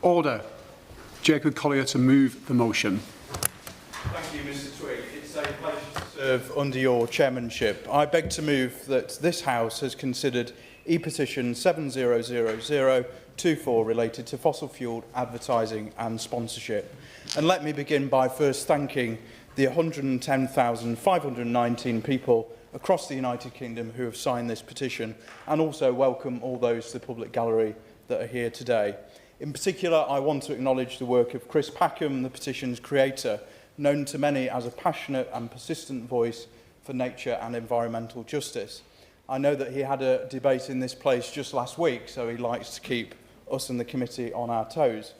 Order. Jacob Collier to move the motion. Thank you, Mr Twigg. It's a pleasure to serve under your chairmanship. I beg to move that this House has considered E-petition 700024 related to fossil fuel advertising and sponsorship. And let me begin by first thanking the 110,519 people across the United Kingdom who have signed this petition, and also welcome all those to the public gallery that are here today. In particular, I want to acknowledge the work of Chris Packham, the petition's creator, known to many as a passionate and persistent voice for nature and environmental justice. I know that he had a debate in this place just last week, so he likes to keep us and the committee on our toes.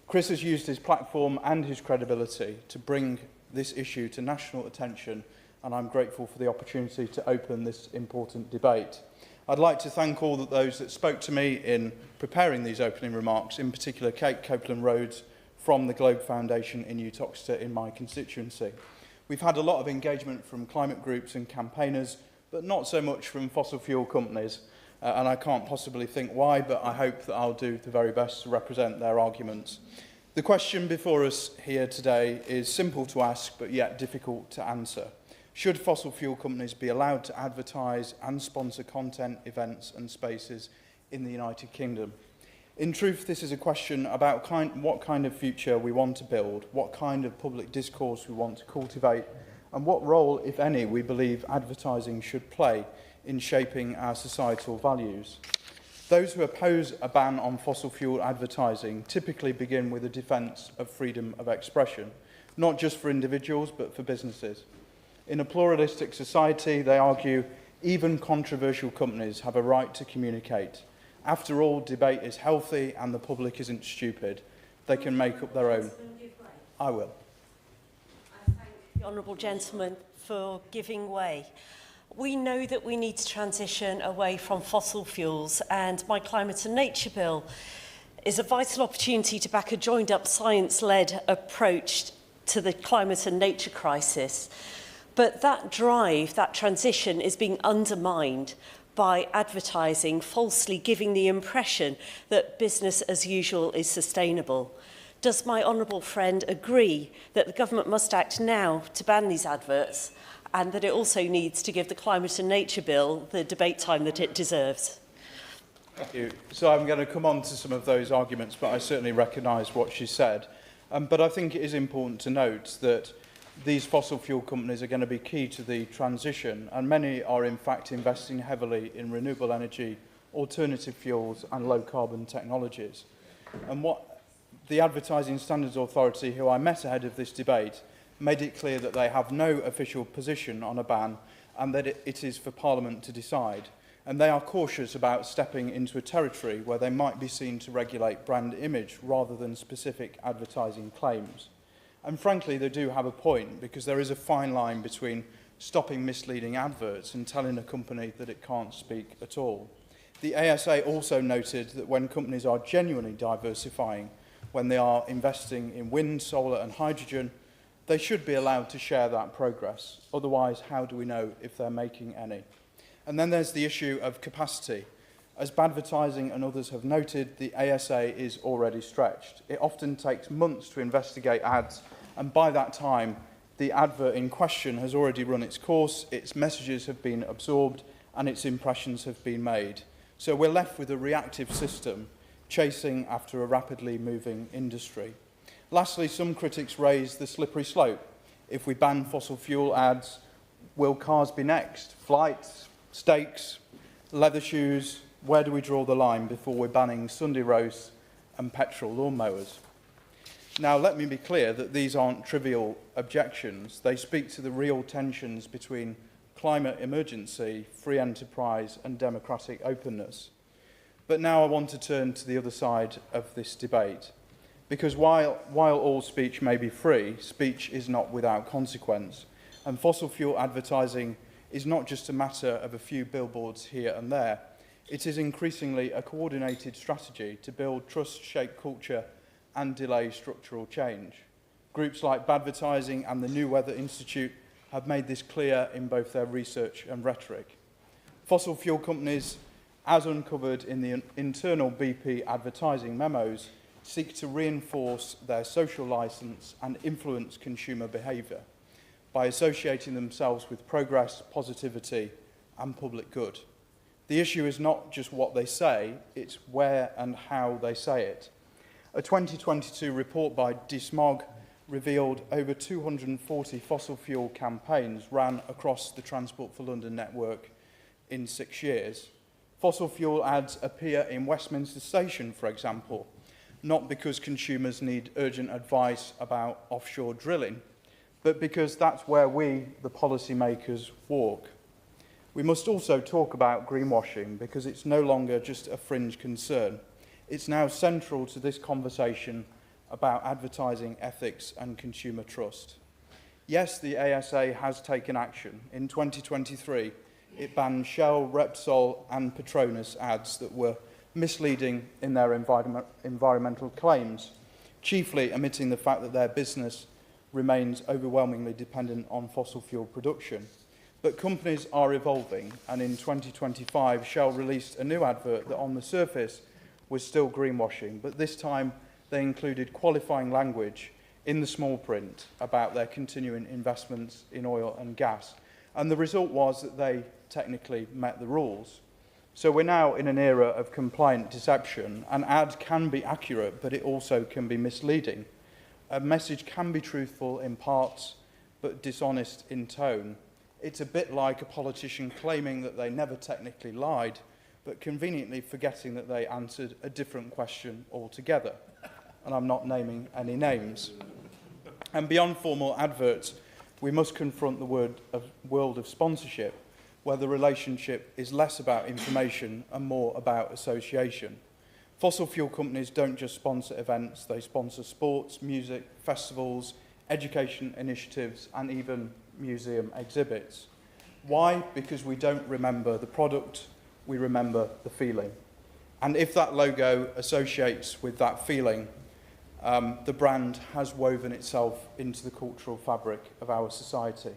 Chris has used his platform and his credibility to bring this issue to national attention, and I'm grateful for the opportunity to open this important debate. I'd like to thank all of those that spoke to me in preparing these opening remarks, in particular Kate Copeland-Rhodes from the Globe Foundation in Uttoxeter in my constituency. We've had a lot of engagement from climate groups and campaigners, but not so much from fossil fuel companies, and I can't possibly think why, but I hope that I'll do the very best to represent their arguments. The question before us here today is simple to ask, but yet difficult to answer. Should fossil fuel companies be allowed to advertise and sponsor content, events and spaces in the United Kingdom? In truth, this is a question about what kind of future we want to build, what kind of public discourse we want to cultivate, and what role, if any, we believe advertising should play in shaping our societal values. Those who oppose a ban on fossil fuel advertising typically begin with a defence of freedom of expression, not just for individuals, but for businesses. In a pluralistic society, they argue, even controversial companies have a right to communicate. After all, debate is healthy and the public isn't stupid. They can make up their own. I will. I thank the honourable gentleman for giving way. We know that we need to transition away from fossil fuels, and my Climate and Nature Bill is a vital opportunity to back a joined-up science-led approach to the climate and nature crisis. But that drive, that transition, is being undermined by advertising falsely giving the impression that business as usual is sustainable. Does my honourable friend agree that the government must act now to ban these adverts, and that it also needs to give the Climate and Nature Bill the debate time that it deserves? Thank you. So I'm going to come on to some of those arguments, but I certainly recognise what she said. But I think it is important to note that these fossil fuel companies are going to be key to the transition, and many are in fact investing heavily in renewable energy, alternative fuels and low carbon technologies. And what the Advertising Standards Authority, who I met ahead of this debate, made it clear that they have no official position on a ban and that it is for Parliament to decide. And they are cautious about stepping into a territory where they might be seen to regulate brand image rather than specific advertising claims. And frankly, they do have a point, because there is a fine line between stopping misleading adverts and telling a company that it can't speak at all. The ASA also noted that when companies are genuinely diversifying, when they are investing in wind, solar and hydrogen, they should be allowed to share that progress. Otherwise, how do we know if they're making any? And then there's the issue of capacity. As Badvertising and others have noted, the ASA is already stretched. It often takes months to investigate ads, and by that time, the advert in question has already run its course, its messages have been absorbed, and its impressions have been made. So we're left with a reactive system, chasing after a rapidly moving industry. Lastly, some critics raise the slippery slope. If we ban fossil fuel ads, will cars be next? Flights, steaks, leather shoes? Where do we draw the line before we're banning Sunday roasts and petrol lawnmowers? Now, let me be clear that these aren't trivial objections. They speak to the real tensions between climate emergency, free enterprise and democratic openness. But now I want to turn to the other side of this debate. Because while all speech may be free, speech is not without consequence. And fossil fuel advertising is not just a matter of a few billboards here and there. It is increasingly a coordinated strategy to build trust-shaped culture and delay structural change. Groups like Badvertising and the New Weather Institute have made this clear in both their research and rhetoric. Fossil fuel companies, as uncovered in the internal BP advertising memos, seek to reinforce their social licence and influence consumer behaviour by associating themselves with progress, positivity and public good. The issue is not just what they say, it's where and how they say it. A 2022 report by DeSmog revealed over 240 fossil fuel campaigns ran across the Transport for London network in 6 years. Fossil fuel ads appear in Westminster Station, for example, not because consumers need urgent advice about offshore drilling, but because that's where we, the policymakers, walk. We must also talk about greenwashing because it's no longer just a fringe concern. It's now central to this conversation about advertising ethics and consumer trust. Yes, the ASA has taken action. In 2023, it banned Shell, Repsol and Petronas ads that were misleading in their environmental claims, chiefly omitting the fact that their business remains overwhelmingly dependent on fossil fuel production. But companies are evolving, and in 2025, Shell released a new advert that on the surface was still greenwashing, but this time they included qualifying language in the small print about their continuing investments in oil and gas. And the result was that they technically met the rules. So we're now in an era of compliant deception. An ad can be accurate, but it also can be misleading. A message can be truthful in parts, but dishonest in tone. It's a bit like a politician claiming that they never technically lied, but conveniently forgetting that they answered a different question altogether. And I'm not naming any names. And beyond formal adverts, we must confront the world of sponsorship, where the relationship is less about information and more about association. Fossil fuel companies don't just sponsor events, they sponsor sports, music, festivals, education initiatives, and even museum exhibits. Why? Because we don't remember the product, we remember the feeling. And if that logo associates with that feeling, the brand has woven itself into the cultural fabric of our society.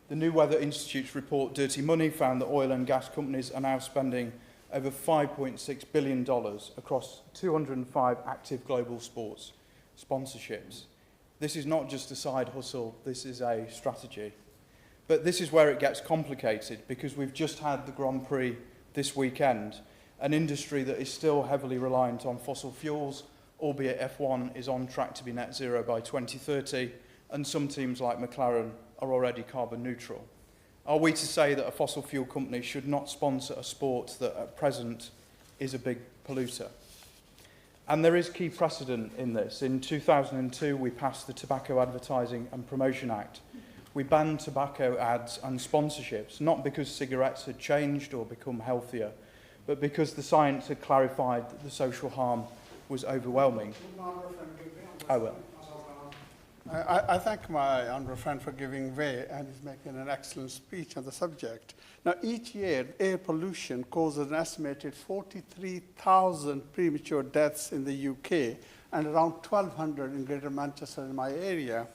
The New Weather Institute's report, Dirty Money, found that oil and gas companies are now spending over $5.6 billion across 205 active global sports sponsorships. This is not just a side hustle, this is a strategy. But this is where it gets complicated, because we've just had the Grand Prix this weekend, an industry that is still heavily reliant on fossil fuels, albeit F1 is on track to be net zero by 2030, and some teams like McLaren are already carbon neutral. Are we to say that a fossil fuel company should not sponsor a sport that at present is a big polluter? And there is key precedent in this. In 2002, we passed the Tobacco Advertising and Promotion Act. We banned tobacco ads and sponsorships, not because cigarettes had changed or become healthier, but because the science had clarified that the social harm was overwhelming. I will. I thank my honourable friend for giving way, and he's making an excellent speech on the subject. Now, each year, air pollution causes an estimated 43,000 premature deaths in the UK and around 1,200 in Greater Manchester, in my area.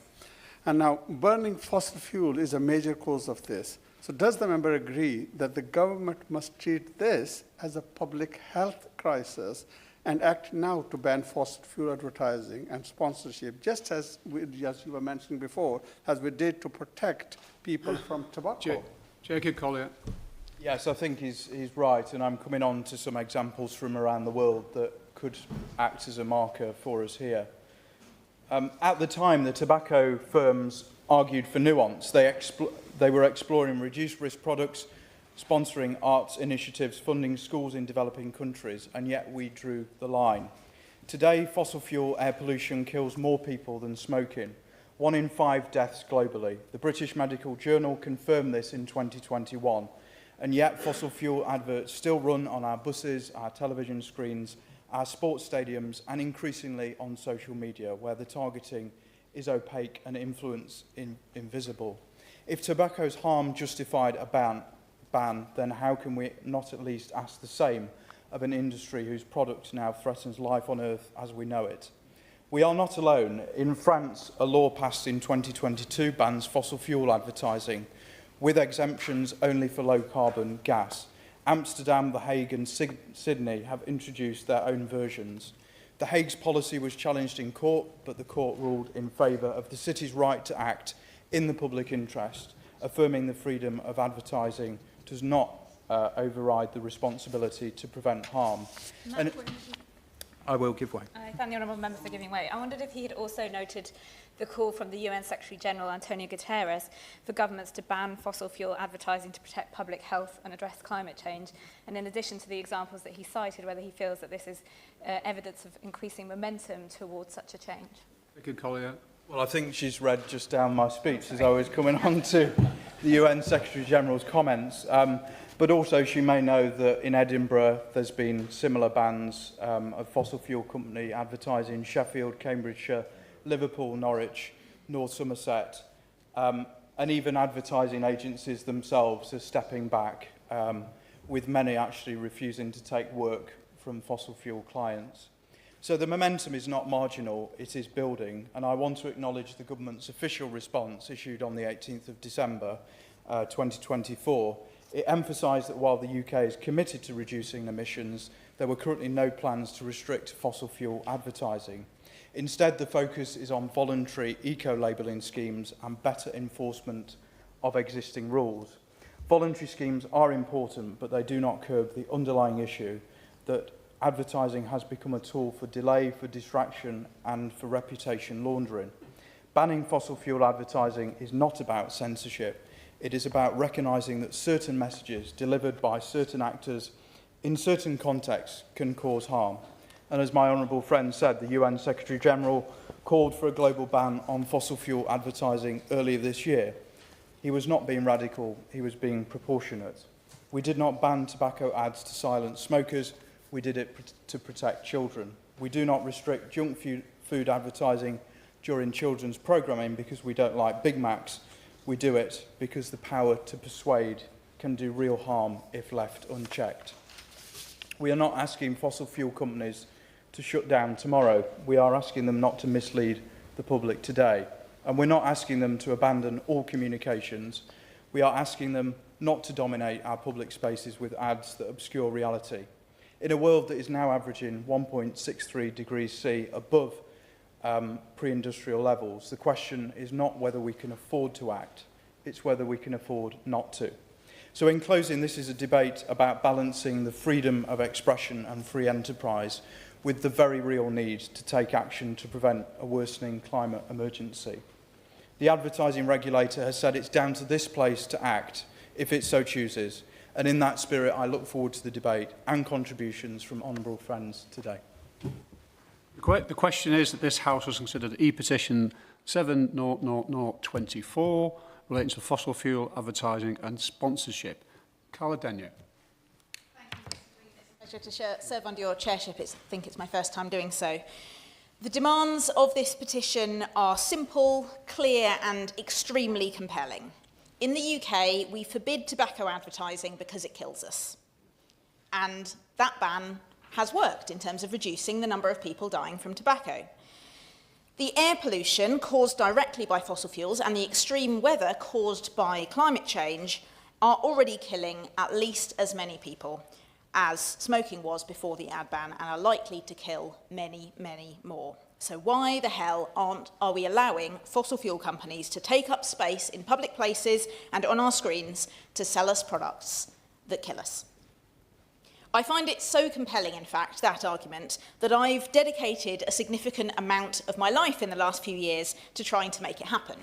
And now, burning fossil fuel is a major cause of this. So does the member agree that the government must treat this as a public health crisis and act now to ban fossil fuel advertising and sponsorship, just as you were mentioning before, as we did to protect people from tobacco? Jacob Collier. Yes, I think he's right, and I'm coming on to some examples from around the world that could act as a marker for us here. At the time, the tobacco firms argued for nuance. They were exploring reduced-risk products, sponsoring arts initiatives, funding schools in developing countries, and yet we drew the line. Today, fossil fuel air pollution kills more people than smoking. 1 in 5 deaths globally. The British Medical Journal confirmed this in 2021, and yet fossil fuel adverts still run on our buses, our television screens, our sports stadiums, and increasingly on social media, where the targeting is opaque and influence invisible. If tobacco's harm justified a ban, then how can we not at least ask the same of an industry whose product now threatens life on Earth as we know it? We are not alone. In France, a law passed in 2022 bans fossil fuel advertising, with exemptions only for low-carbon gas. Amsterdam, The Hague and Sydney have introduced their own versions. The Hague's policy was challenged in court, but the court ruled in favour of the city's right to act in the public interest, affirming the freedom of advertising does not override the responsibility to prevent harm. And I will give way. I thank the honourable member for giving way. I wondered if he had also noted the call from the UN Secretary-General Antonio Guterres for governments to ban fossil fuel advertising to protect public health and address climate change, and in addition to the examples that he cited, whether he feels that this is evidence of increasing momentum towards such a change. Jacob Collier. Well, I think she's read just down my speech as I was coming on to the UN Secretary-General's comments. But also she may know that in Edinburgh there's been similar bans of fossil fuel company advertising Sheffield, Cambridgeshire, Liverpool, Norwich, North Somerset, and even advertising agencies themselves are stepping back, with many actually refusing to take work from fossil fuel clients. So the momentum is not marginal, it is building, and I want to acknowledge the government's official response issued on the 18th of December 2024. It emphasised that while the UK is committed to reducing emissions, there were currently no plans to restrict fossil fuel advertising. Instead, the focus is on voluntary eco-labelling schemes and better enforcement of existing rules. Voluntary schemes are important, but they do not curb the underlying issue that advertising has become a tool for delay, for distraction, and for reputation laundering. Banning fossil fuel advertising is not about censorship. It is about recognising that certain messages delivered by certain actors in certain contexts can cause harm. And as my honourable friend said, the UN Secretary-General called for a global ban on fossil fuel advertising earlier this year. He was not being radical, he was being proportionate. We did not ban tobacco ads to silence smokers, we did it to protect children. We do not restrict junk food advertising during children's programming because we don't like Big Macs. We do it because the power to persuade can do real harm if left unchecked. We are not asking fossil fuel companies to shut down tomorrow. We are asking them not to mislead the public today. And we're not asking them to abandon all communications. We are asking them not to dominate our public spaces with ads that obscure reality. In a world that is now averaging 1.63 degrees C above pre-industrial levels, the question is not whether we can afford to act, it's whether we can afford not to. So in closing, this is a debate about balancing the freedom of expression and free enterprise with the very real need to take action to prevent a worsening climate emergency. The advertising regulator has said it's down to this place to act if it so chooses, and in that spirit I look forward to the debate and contributions from honourable friends today. The question is that this House has considered E-petition 70024 relating to fossil fuel advertising and sponsorship. Carla Denyer. Thank you, Mr. Green. It's a pleasure to serve under your chairship. I think it's my first time doing so. The demands of this petition are simple, clear and extremely compelling. In the UK, we forbid tobacco advertising because it kills us. And that ban has worked in terms of reducing the number of people dying from tobacco. The air pollution caused directly by fossil fuels and the extreme weather caused by climate change are already killing at least as many people as smoking was before the ad ban and are likely to kill many, many more. So why the hell are we allowing fossil fuel companies to take up space in public places and on our screens to sell us products that kill us? I find it so compelling, in fact, that argument, that I've dedicated a significant amount of my life in the last few years to trying to make it happen.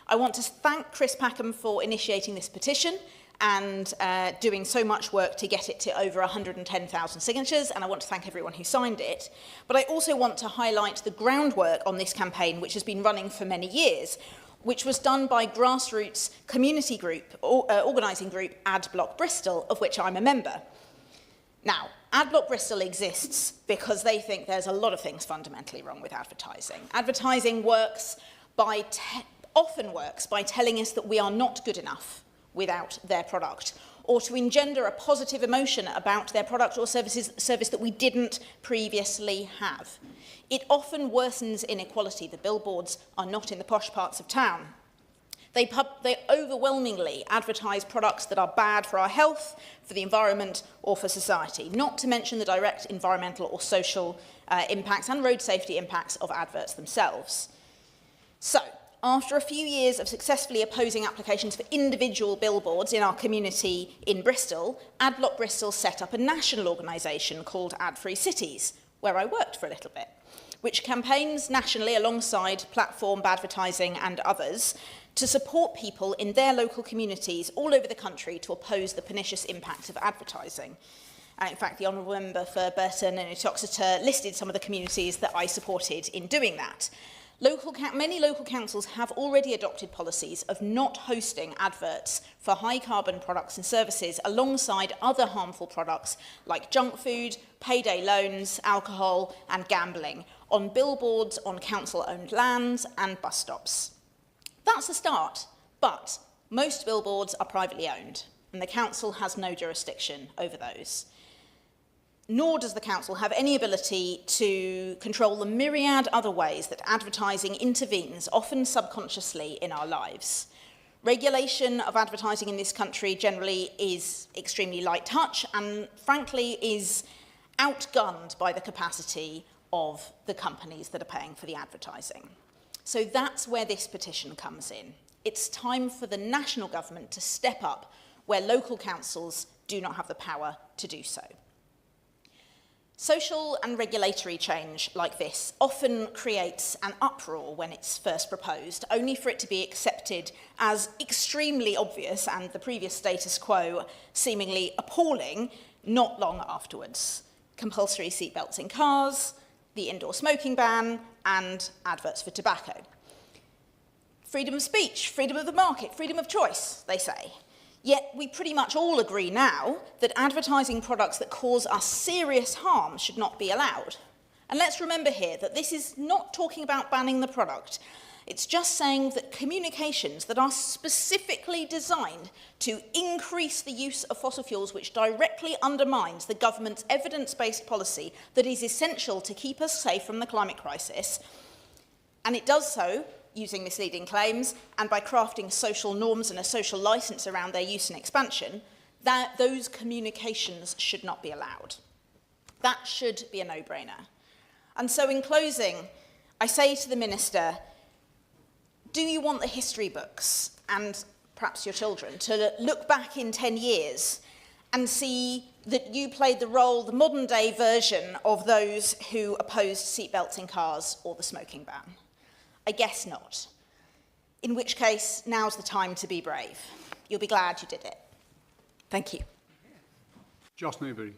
I want to thank Chris Packham for initiating this petition and doing so much work to get it to over 110,000 signatures, and I want to thank everyone who signed it. But I also want to highlight the groundwork on this campaign, which has been running for many years, which was done by grassroots community group, organising group Adblock Bristol, of which I'm a member. Now, Adblock Bristol exists because they think there's a lot of things fundamentally wrong with advertising. Advertising often works by telling us that we are not good enough without their product, or to engender a positive emotion about their product or service that we didn't previously have. It often worsens inequality. The billboards are not in the posh parts of town. They overwhelmingly advertise products that are bad for our health, for the environment, or for society, not to mention the direct environmental or social impacts and road safety impacts of adverts themselves. So, after a few years of successfully opposing applications for individual billboards in our community in Bristol, Adblock Bristol set up a national organisation called Ad Free Cities, where I worked for a little bit, which campaigns nationally alongside platform advertising and others to support people in their local communities all over the country to oppose the pernicious impact of advertising. And in fact, the Honourable Member for Burton and Uttoxeter listed some of the communities that I supported in doing that. Many local councils have already adopted policies of not hosting adverts for high-carbon products and services alongside other harmful products like junk food, payday loans, alcohol and gambling on billboards on council-owned lands and bus stops. That's a start, but most billboards are privately owned and the council has no jurisdiction over those. Nor does the council have any ability to control the myriad other ways that advertising intervenes, often subconsciously, in our lives. Regulation of advertising in this country generally is extremely light touch and, frankly, is outgunned by the capacity of the companies that are paying for the advertising. So that's where this petition comes in. It's time for the national government to step up where local councils do not have the power to do so. Social and regulatory change like this often creates an uproar when it's first proposed, only for it to be accepted as extremely obvious and the previous status quo seemingly appalling not long afterwards. Compulsory seatbelts in cars, the indoor smoking ban, and adverts for tobacco. Freedom of speech, freedom of the market, freedom of choice, they say. Yet we pretty much all agree now that advertising products that cause us serious harm should not be allowed. And let's remember here that this is not talking about banning the product. It's just saying that communications that are specifically designed to increase the use of fossil fuels, which directly undermines the government's evidence-based policy that is essential to keep us safe from the climate crisis, and it does so using misleading claims and by crafting social norms and a social licence around their use and expansion, that those communications should not be allowed. That should be a no-brainer. And so in closing, I say to the Minister, do you want the history books, and perhaps your children, to look back in 10 years and see that you played the role, the modern-day version of those who opposed seatbelts in cars or the smoking ban? I guess not. In which case, now's the time to be brave. You'll be glad you did it. Thank you. Joss Newbury.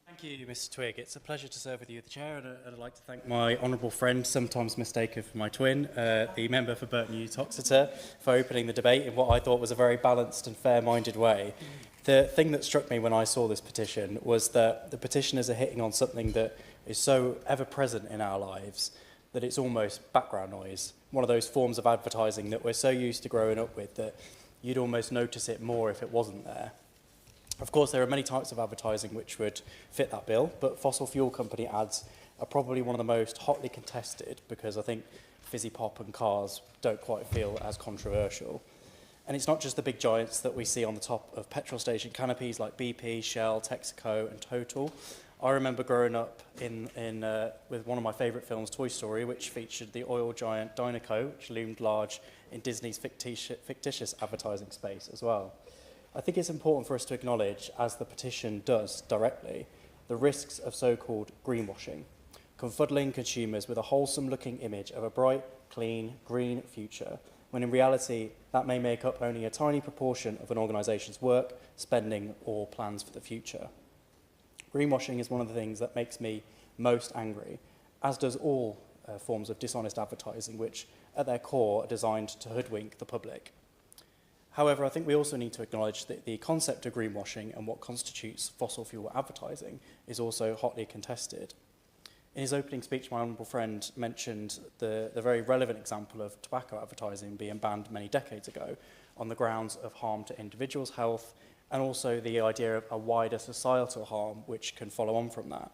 Thank you, Mr Twigg. It's a pleasure to serve with you, the Chair, and I'd like to thank my honourable friend, sometimes mistaken for my twin, the member for Burton Uttoxeter, for opening the debate in what I thought was a very balanced and fair-minded way. The thing that struck me when I saw this petition was that the petitioners are hitting on something that is so ever-present in our lives that it's almost background noise. One of those forms of advertising that we're so used to growing up with that you'd almost notice it more if it wasn't there. Of course, there are many types of advertising which would fit that bill, but fossil fuel company ads are probably one of the most hotly contested because I think fizzy pop and cars don't quite feel as controversial. And it's not just the big giants that we see on the top of petrol station canopies like BP, Shell, Texaco and Total. I remember growing up with one of my favourite films, Toy Story, which featured the oil giant Dynaco, which loomed large in Disney's fictitious advertising space as well. I think it's important for us to acknowledge, as the petition does directly, the risks of so-called greenwashing, confuddling consumers with a wholesome-looking image of a bright, clean, green future, when in reality that may make up only a tiny proportion of an organisation's work, spending or plans for the future. Greenwashing is one of the things that makes me most angry, as does all forms of dishonest advertising, which at their core are designed to hoodwink the public. However, I think we also need to acknowledge that the concept of greenwashing and what constitutes fossil fuel advertising is also hotly contested. In his opening speech, my honourable friend mentioned the very relevant example of tobacco advertising being banned many decades ago on the grounds of harm to individuals' health and also the idea of a wider societal harm which can follow on from that.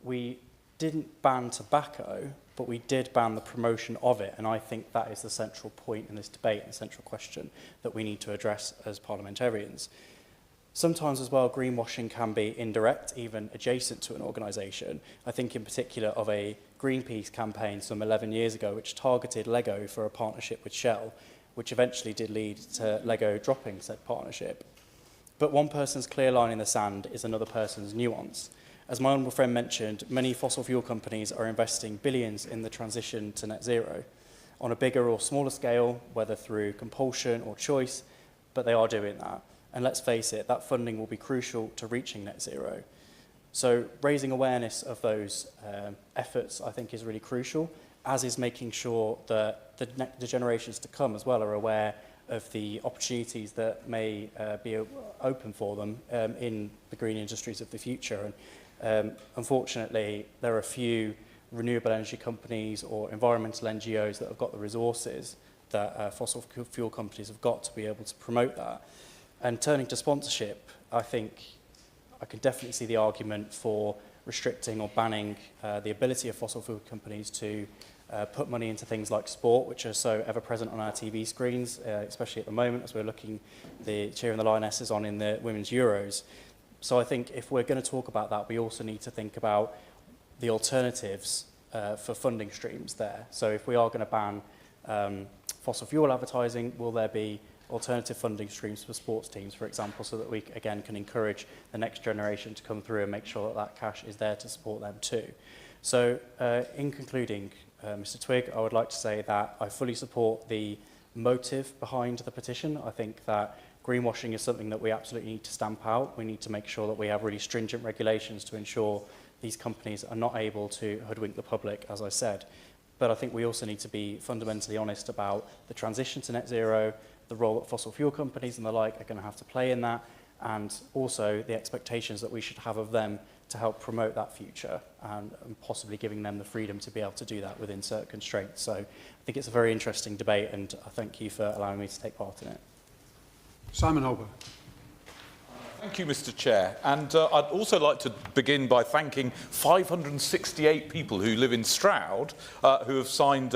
We didn't ban tobacco, but we did ban the promotion of it, and I think that is the central point in this debate and the central question that we need to address as parliamentarians. Sometimes as well, greenwashing can be indirect, even adjacent to an organisation. I think in particular of a Greenpeace campaign some 11 years ago, which targeted Lego for a partnership with Shell, which eventually did lead to Lego dropping said partnership. But one person's clear line in the sand is another person's nuance. As my honourable friend mentioned, many fossil fuel companies are investing billions in the transition to net zero, on a bigger or smaller scale, whether through compulsion or choice, but they are doing that. And let's face it, that funding will be crucial to reaching net zero. So raising awareness of those efforts, I think, is really crucial, as is making sure that the generations to come as well are aware of the opportunities that may be open for them in the green industries of the future. And unfortunately, there are a few renewable energy companies or environmental NGOs that have got the resources that fossil fuel companies have got to be able to promote that. And turning to sponsorship, I think I can definitely see the argument for restricting or banning the ability of fossil fuel companies to put money into things like sport, which are so ever present on our TV screens, especially at the moment as we're looking, the cheering the Lionesses on in the Women's Euros. So I think if we're going to talk about that, we also need to think about the alternatives for funding streams there. So if we are going to ban fossil fuel advertising, will there be alternative funding streams for sports teams, for example, so that we, again, can encourage the next generation to come through and make sure that that cash is there to support them too. So in concluding, Mr. Twigg, I would like to say that I fully support the motive behind the petition. I think that greenwashing is something that we absolutely need to stamp out. We need to make sure that we have really stringent regulations to ensure these companies are not able to hoodwink the public, as I said. But I think we also need to be fundamentally honest about the transition to net zero, the role that fossil fuel companies and the like are going to have to play in that, and also the expectations that we should have of them to help promote that future and possibly giving them the freedom to be able to do that within certain constraints. So I think it's a very interesting debate, and I thank you for allowing me to take part in it. Simon Holber. Thank you, Mr. Chair. And I'd also like to begin by thanking 568 people who live in Stroud who have signed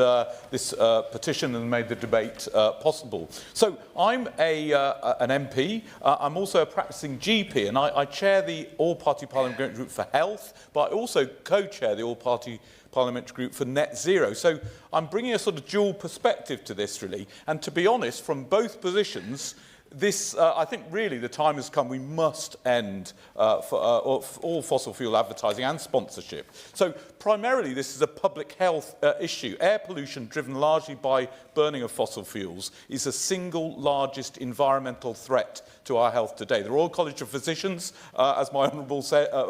this petition and made the debate possible. So I'm an MP. I'm also a practicing GP, and I chair the All-Party Parliamentary Group for Health, but I also co-chair the All-Party Parliamentary Group for Net Zero. So I'm bringing a sort of dual perspective to this, really. And to be honest, from both positions, this, I think really the time has come. We must end all fossil fuel advertising and sponsorship. So primarily this is a public health issue. Air pollution driven largely by burning of fossil fuels is the single largest environmental threat to our health today. The Royal College of Physicians, as my honourable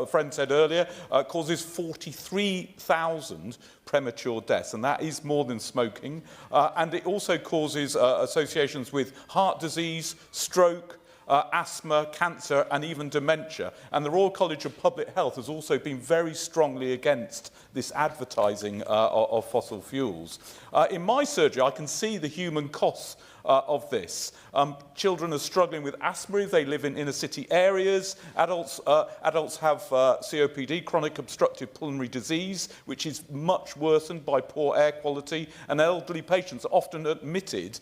friend said earlier, causes 43,000 premature deaths, and that is more than smoking. And it also causes associations with heart disease, stroke, asthma, cancer, and even dementia. And the Royal College of Public Health has also been very strongly against this advertising of fossil fuels. In my surgery, I can see the human costs of this. Children are struggling with asthma if they live in inner city areas. Adults have COPD, chronic obstructive pulmonary disease, which is much worsened by poor air quality, and elderly patients are often admitted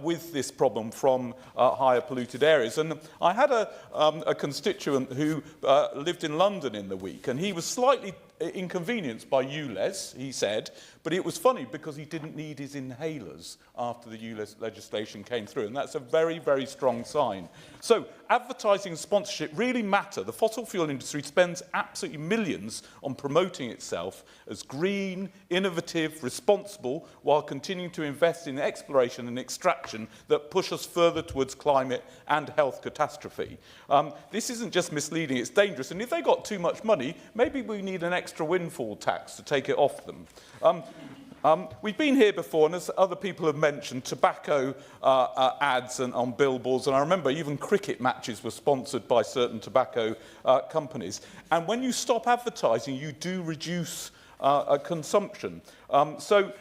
with this problem from higher polluted areas. And I had a constituent who lived in London in the week, and he was slightly inconvenienced by ULEZ, he said, but it was funny because he didn't need his inhalers after the ULEZ legislation came through, and that's a very, very strong sign. So advertising and sponsorship really matter. The fossil fuel industry spends absolutely millions on promoting itself as green, innovative, responsible, while continuing to invest in exploration and extraction that push us further towards climate and health catastrophe. This isn't just misleading, it's dangerous, and if they got too much money, maybe we need an extra windfall tax to take it off them. We've been here before, and as other people have mentioned, tobacco ads on billboards, and I remember even cricket matches were sponsored by certain tobacco companies. And when you stop advertising, you do reduce consumption. So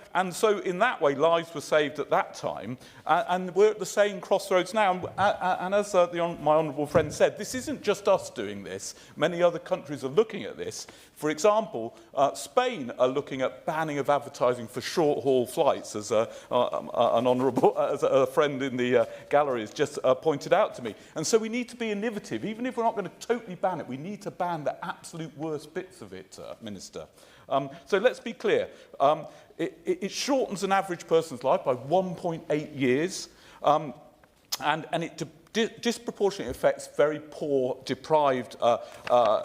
in that way, lives were saved at that time, and we're at the same crossroads now. And as my honourable friend said, this isn't just us doing this. Many other countries are looking at this. For example, Spain are looking at banning of advertising for short-haul flights, as a friend in the gallery has just pointed out to me. And so we need to be innovative. Even if we're not going to totally ban it, we need to ban the absolute worst bits of it, Minister. So let's be clear. It shortens an average person's life by 1.8 years, and it disproportionately affects very poor, deprived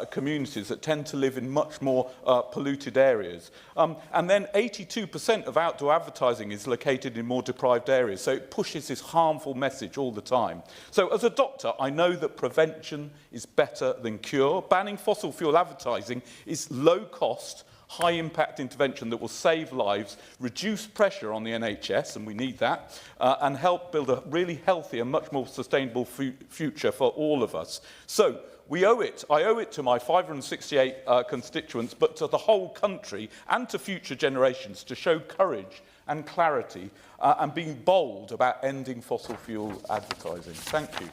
communities that tend to live in much more polluted areas. And then 82% of outdoor advertising is located in more deprived areas, so it pushes this harmful message all the time. So as a doctor, I know that prevention is better than cure. Banning fossil fuel advertising is low cost, high-impact intervention that will save lives, reduce pressure on the NHS, and we need that, and help build a really healthy and much more sustainable future for all of us. So I owe it to my 568 constituents, but to the whole country and to future generations to show courage and clarity and being bold about ending fossil fuel advertising. Thank you.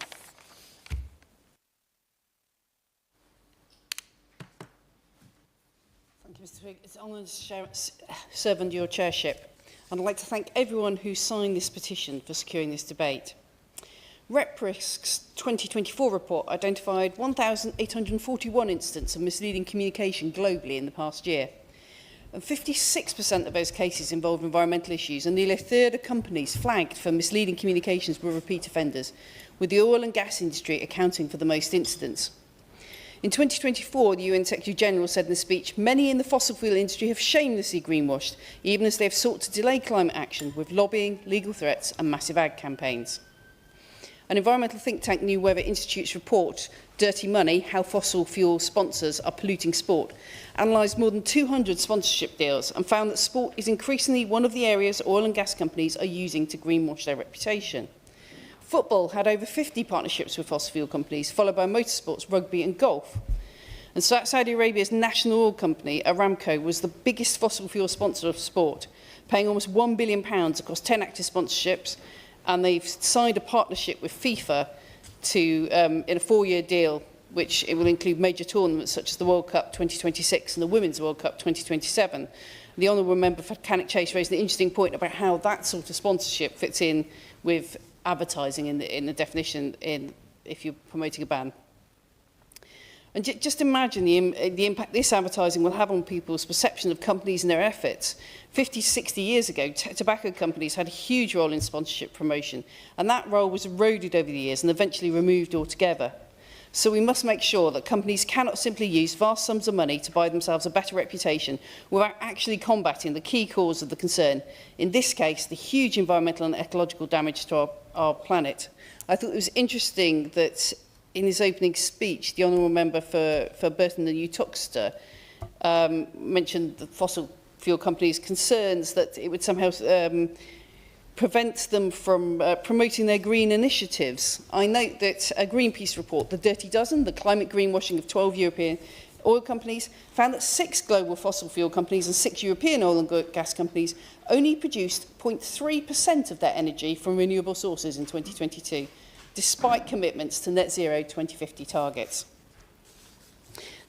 Mr. Twigg, it's an honour to serve under your chairship, and I'd like to thank everyone who signed this petition for securing this debate. RepRisk's 2024 report identified 1,841 incidents of misleading communication globally in the past year. And 56% of those cases involved environmental issues, and nearly a third of companies flagged for misleading communications were repeat offenders, with the oil and gas industry accounting for the most incidents. In 2024, the UN Secretary-General said in a speech, many in the fossil fuel industry have shamelessly greenwashed, even as they have sought to delay climate action with lobbying, legal threats and massive ad campaigns. An environmental think tank New Weather Institute's report, Dirty Money, How Fossil Fuel Sponsors Are Polluting Sport, analysed more than 200 sponsorship deals and found that sport is increasingly one of the areas oil and gas companies are using to greenwash their reputation. Football had over 50 partnerships with fossil fuel companies, followed by motorsports, rugby and golf. And Saudi Arabia's national oil company, Aramco, was the biggest fossil fuel sponsor of sport, paying almost £1 billion across 10 active sponsorships, and they've signed a partnership with FIFA to, in a 4-year deal, which it will include major tournaments such as the World Cup 2026 and the Women's World Cup 2027. The Honourable Member for Cannock Chase raised an interesting point about how that sort of sponsorship fits in with advertising in the definition if you're promoting a ban. And just imagine the impact this advertising will have on people's perception of companies and their efforts. 50, 60 years ago, tobacco companies had a huge role in sponsorship promotion, and that role was eroded over the years and eventually removed altogether. So we must make sure that companies cannot simply use vast sums of money to buy themselves a better reputation without actually combating the key cause of the concern, in this case, the huge environmental and ecological damage to our planet. I thought it was interesting that in his opening speech, the Honourable Member for Burton and Uttoxeter mentioned the fossil fuel companies' concerns that it would somehow prevent them from promoting their green initiatives. I note that a Greenpeace report, the Dirty Dozen, the climate greenwashing of 12 European oil companies, found that 6 global fossil fuel companies and 6 European oil and gas companies only produced 0.3% of their energy from renewable sources in 2022, despite commitments to net zero 2050 targets.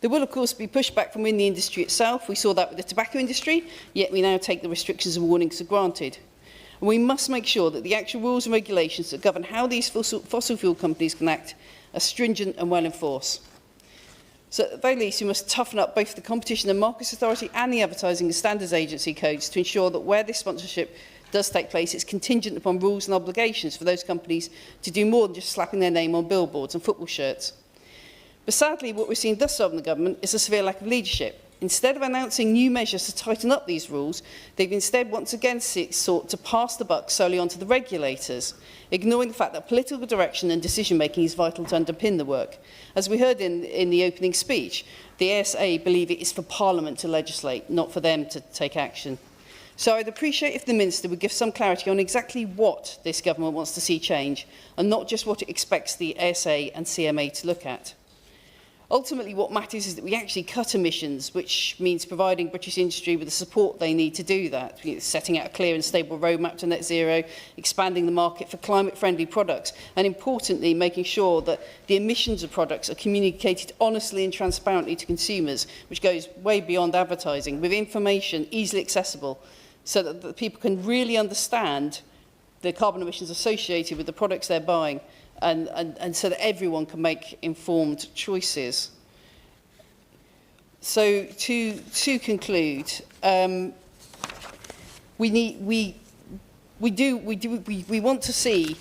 There will, of course, be pushback from within the industry itself. We saw that with the tobacco industry, yet we now take the restrictions and warnings for granted. And we must make sure that the actual rules and regulations that govern how these fossil fuel companies can act are stringent and well enforced. So at the very least, we must toughen up both the Competition and Markets Authority and the Advertising and Standards Agency codes to ensure that where this sponsorship does take place, it's contingent upon rules and obligations for those companies to do more than just slapping their name on billboards and football shirts. But sadly, what we're seeing thus far from the government is a severe lack of leadership. Instead of announcing new measures to tighten up these rules, they've instead once again sought to pass the buck solely onto the regulators, ignoring the fact that political direction and decision-making is vital to underpin the work. As we heard in the opening speech, the ASA believe it is for Parliament to legislate, not for them to take action. So I'd appreciate if the Minister would give some clarity on exactly what this government wants to see change, and not just what it expects the ASA and CMA to look at. Ultimately, what matters is that we actually cut emissions, which means providing British industry with the support they need to do that, setting out a clear and stable roadmap to net zero, expanding the market for climate-friendly products, and importantly, making sure that the emissions of products are communicated honestly and transparently to consumers, which goes way beyond advertising, with information easily accessible, so that the people can really understand the carbon emissions associated with the products they're buying, and so that everyone can make informed choices. So to conclude, we want to see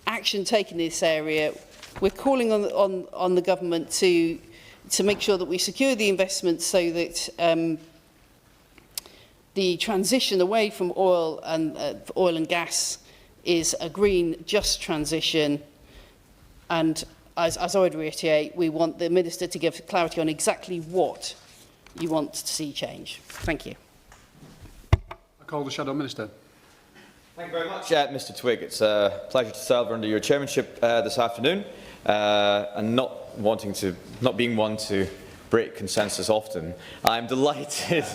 action taken in this area. We're calling on the government to make sure that we secure the investment so that the transition away from oil and gas is a green, just transition. And as I would reiterate, we want the Minister to give clarity on exactly what you want to see change. Thank you. I call the Shadow Minister. Thank you very much, Mr Twigg. It's a pleasure to serve under your chairmanship this afternoon, and not being one to break consensus often. I'm delighted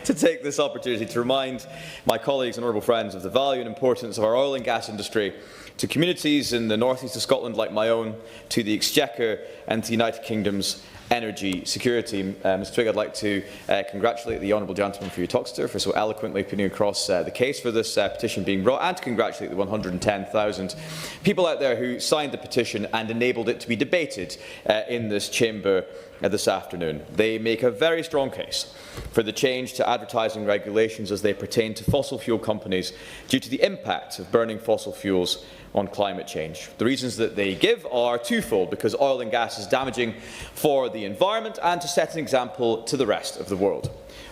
to take this opportunity to remind my colleagues and honourable friends of the value and importance of our oil and gas industry to communities in the northeast of Scotland like my own, to the Exchequer and to the United Kingdom's energy security. Mr Twigg, I'd like to congratulate the honourable gentleman for your talk for so eloquently putting across the case for this petition being brought, and to congratulate the 110,000 people out there who signed the petition and enabled it to be debated in this chamber this afternoon. They make a very strong case for the change to advertising regulations as they pertain to fossil fuel companies due to the impact of burning fossil fuels on climate change. The reasons that they give are twofold: because oil and gas is damaging for the environment, and to set an example to the rest of the world.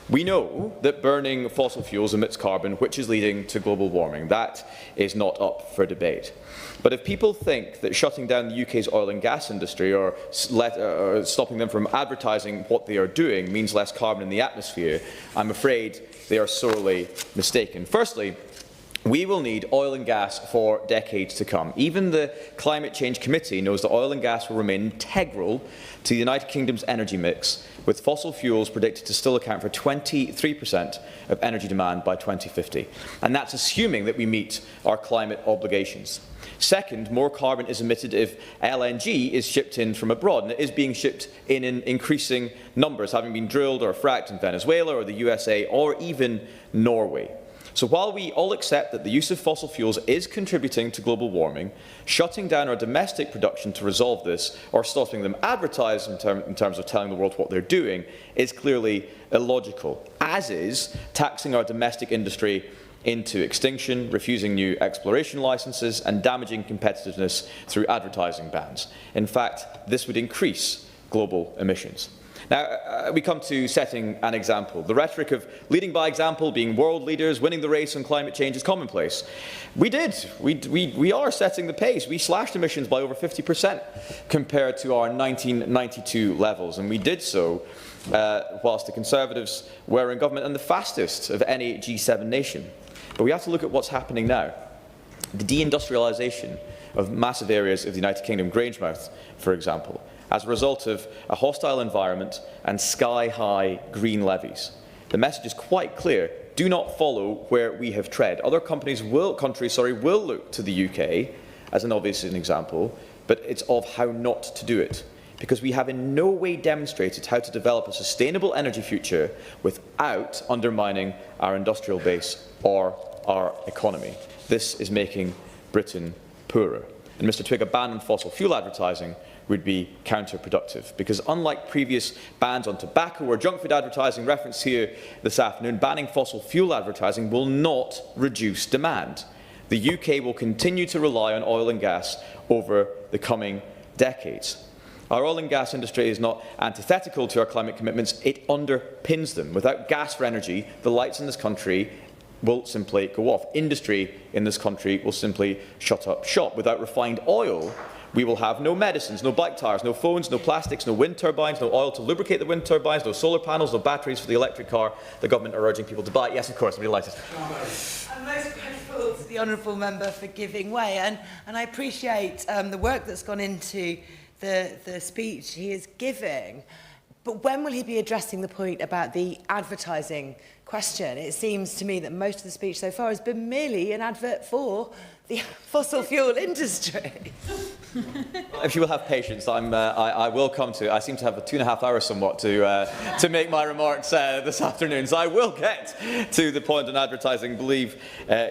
We know that burning fossil fuels emits carbon, which is leading to global warming. That is not up for debate. But if people think that shutting down the UK's oil and gas industry or stopping them from advertising what they are doing means less carbon in the atmosphere, I'm afraid they are sorely mistaken. Firstly, we will need oil and gas for decades to come. Even the Climate Change Committee knows that oil and gas will remain integral to the United Kingdom's energy mix, with fossil fuels predicted to still account for 23% of energy demand by 2050. And that's assuming that we meet our climate obligations. Second, more carbon is emitted if LNG is shipped in from abroad, and it is being shipped in increasing numbers, having been drilled or fracked in Venezuela or the USA or even Norway. So while we all accept that the use of fossil fuels is contributing to global warming, shutting down our domestic production to resolve this, or stopping them advertise in terms of telling the world what they're doing, is clearly illogical, as is taxing our domestic industry into extinction, refusing new exploration licences and damaging competitiveness through advertising bans. In fact, this would increase global emissions. Now, we come to setting an example. The rhetoric of leading by example, being world leaders, winning the race on climate change is commonplace. We are setting the pace. We slashed emissions by over 50% compared to our 1992 levels, and we did so whilst the Conservatives were in government and the fastest of any G7 nation. But we have to look at what's happening now. The deindustrialisation of massive areas of the United Kingdom, Grangemouth, for example, as a result of a hostile environment and sky-high green levies. The message is quite clear: do not follow where we have tread. Other countries will look to the UK as an obvious example, but it's of how not to do it, because we have in no way demonstrated how to develop a sustainable energy future without undermining our industrial base or our economy. This is making Britain poorer. And Mr Twigg, a ban on fossil fuel advertising would be counterproductive, because unlike previous bans on tobacco or junk food advertising referenced here this afternoon, banning fossil fuel advertising will not reduce demand. The UK will continue to rely on oil and gas over the coming decades. Our oil and gas industry is not antithetical to our climate commitments, it underpins them. Without gas for energy, the lights in this country will simply go off. Industry in this country will simply shut up shop. Without refined oil, we will have no medicines, no bike tyres, no phones, no plastics, no wind turbines, no oil to lubricate the wind turbines, no solar panels, no batteries for the electric car the government are urging people to buy. Yes, of course, I'm delighted. I'm most grateful to the honourable member for giving way, and I appreciate the work that's gone into the speech he is giving. But when will he be addressing the point about the advertising question? It seems to me that most of the speech so far has been merely an advert for the fossil fuel industry. If you will have patience, I will come to. I seem to have 2.5 hours somewhat to make my remarks this afternoon, so I will get to the point on advertising, believe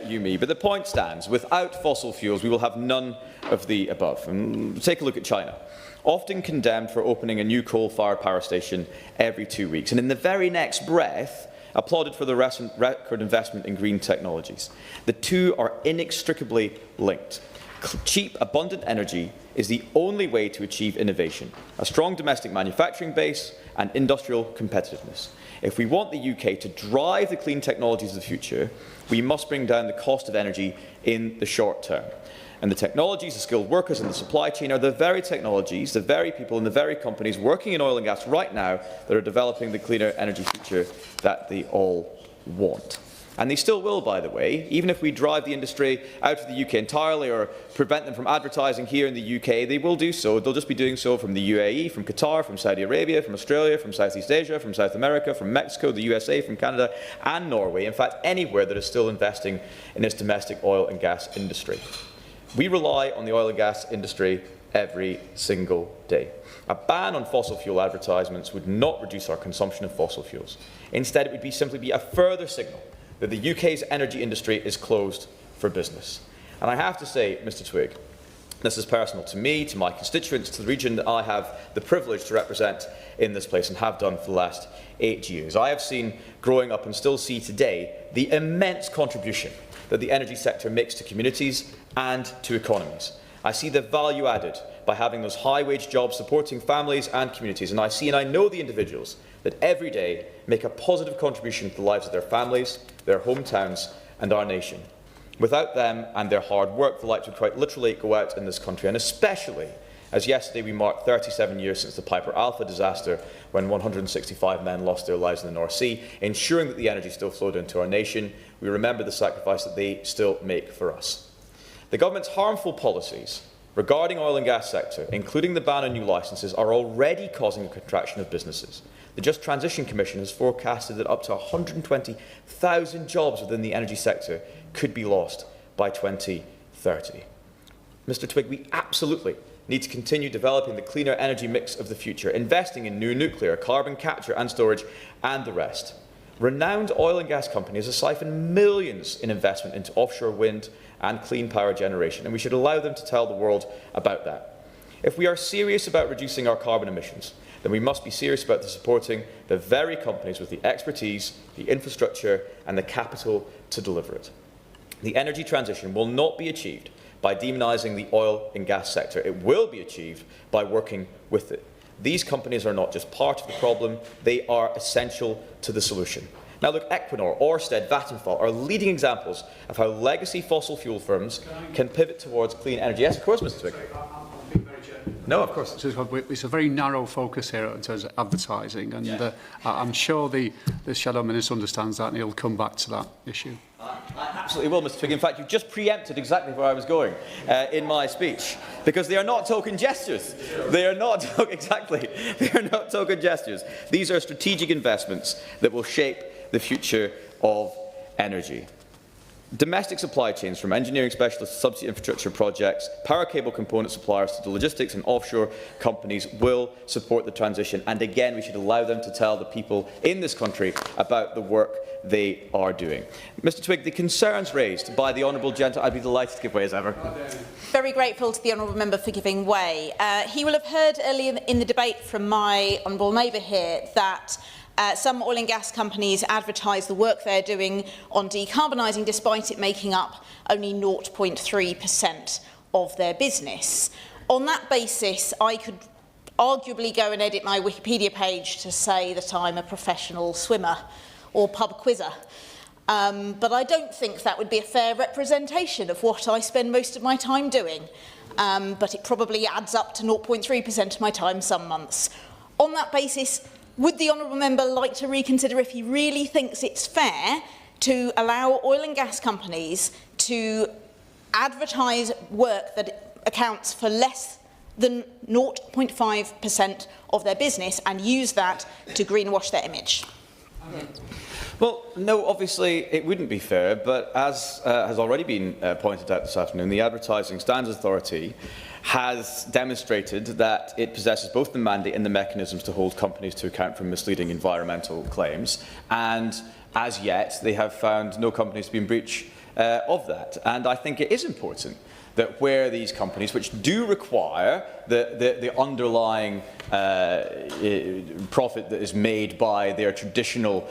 you me. But the point stands. Without fossil fuels, we will have none of the above. And take a look at China. Often condemned for opening a new coal-fired power station every 2 weeks, and in the very next breath, applauded for the record investment in green technologies. The two are inextricably linked. Cheap, abundant energy is the only way to achieve innovation, a strong domestic manufacturing base and industrial competitiveness. If we want the UK to drive the clean technologies of the future, we must bring down the cost of energy in the short term. And the technologies, the skilled workers in the supply chain are the very technologies, the very people and the very companies working in oil and gas right now that are developing the cleaner energy future that they all want. And they still will, by the way, even if we drive the industry out of the UK entirely or prevent them from advertising here in the UK, they will do so. They'll just be doing so from the UAE, from Qatar, from Saudi Arabia, from Australia, from Southeast Asia, from South America, from Mexico, the USA, from Canada and Norway. In fact, anywhere that is still investing in its domestic oil and gas industry. We rely on the oil and gas industry every single day. A ban on fossil fuel advertisements would not reduce our consumption of fossil fuels. Instead, it would simply be a further signal that the UK's energy industry is closed for business. And I have to say, Mr. Twigg, this is personal to me, to my constituents, to the region that I have the privilege to represent in this place and have done for the last 8 years. I have seen, growing up and still see today, the immense contribution that the energy sector makes to communities and to economies. I see the value added by having those high-wage jobs supporting families and communities, and I see and I know the individuals that every day make a positive contribution to the lives of their families, their hometowns and our nation. Without them and their hard work, the lights would quite literally go out in this country, and especially as yesterday we marked 37 years since the Piper Alpha disaster, when 165 men lost their lives in the North Sea, ensuring that the energy still flowed into our nation. We remember the sacrifice that they still make for us. The government's harmful policies regarding oil and gas sector, including the ban on new licences, are already causing a contraction of businesses. The Just Transition Commission has forecasted that up to 120,000 jobs within the energy sector could be lost by 2030. Mr. Twigg, we absolutely need to continue developing the cleaner energy mix of the future, investing in new nuclear, carbon capture and storage, and the rest. Renowned oil and gas companies have siphoned millions in investment into offshore wind and clean power generation, and we should allow them to tell the world about that. If we are serious about reducing our carbon emissions, then we must be serious about supporting the very companies with the expertise, the infrastructure and the capital to deliver it. The energy transition will not be achieved by demonising the oil and gas sector. It will be achieved by working with it. These companies are not just part of the problem, they are essential to the solution. Now look, Equinor, Ørsted, Vattenfall are leading examples of how legacy fossil fuel firms can pivot towards clean energy. Yes, of course, Mr. Twigg. No, of course. It's a very narrow focus here in terms of advertising, and I'm sure the Shadow Minister understands that, and he'll come back to that issue. I absolutely will, Mr. Twigg. In fact, you've just preempted exactly where I was going in my speech, because they are not token gestures. They are not exactly. They are not token gestures. These are strategic investments that will shape the future of energy. Domestic supply chains, from engineering specialists to subsea infrastructure projects, power cable component suppliers to the logistics and offshore companies, will support the transition. And again, we should allow them to tell the people in this country about the work they are doing. Mr. Twigg, the concerns raised by the honourable gentleman, I'd be delighted to give way as ever. Very grateful to the honourable member for giving way. He will have heard earlier in the debate from my honourable neighbour here that some oil and gas companies advertise the work they're doing on decarbonising, despite it making up only 0.3% of their business. On that basis, I could arguably go and edit my Wikipedia page to say that I'm a professional swimmer or pub quizzer. But I don't think that would be a fair representation of what I spend most of my time doing. But it probably adds up to 0.3% of my time some months. On that basis, would the honourable member like to reconsider if he really thinks it's fair to allow oil and gas companies to advertise work that accounts for less than 0.5% of their business and use that to greenwash their image? Well, no, obviously it wouldn't be fair, but as has already been pointed out this afternoon, the Advertising Standards Authority has demonstrated that it possesses both the mandate and the mechanisms to hold companies to account for misleading environmental claims, and as yet they have found no companies to be in breach of that. And I think it is important that where these companies, which do require the underlying profit that is made by their traditional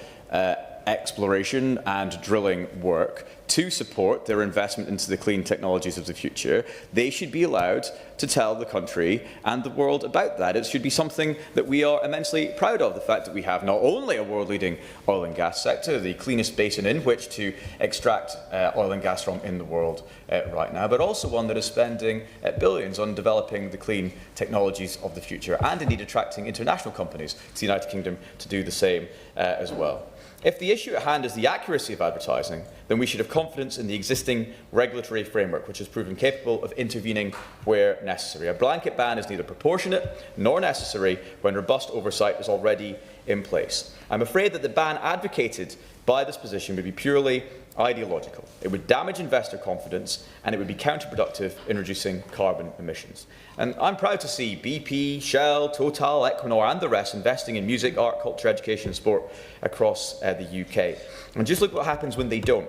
exploration and drilling work to support their investment into the clean technologies of the future, they should be allowed to tell the country and the world about that. It should be something that we are immensely proud of, the fact that we have not only a world-leading oil and gas sector, the cleanest basin in which to extract oil and gas from in the world right now, but also one that is spending billions on developing the clean technologies of the future and indeed attracting international companies to the United Kingdom to do the same as well. If the issue at hand is the accuracy of advertising, then we should have confidence in the existing regulatory framework, which has proven capable of intervening where necessary. A blanket ban is neither proportionate nor necessary when robust oversight is already in place. I'm afraid that the ban advocated by this position would be purely ideological. It would damage investor confidence and it would be counterproductive in reducing carbon emissions. And I'm proud to see BP, Shell, Total, Equinor and the rest investing in music, art, culture, education and sport across the UK. And just look what happens when they don't.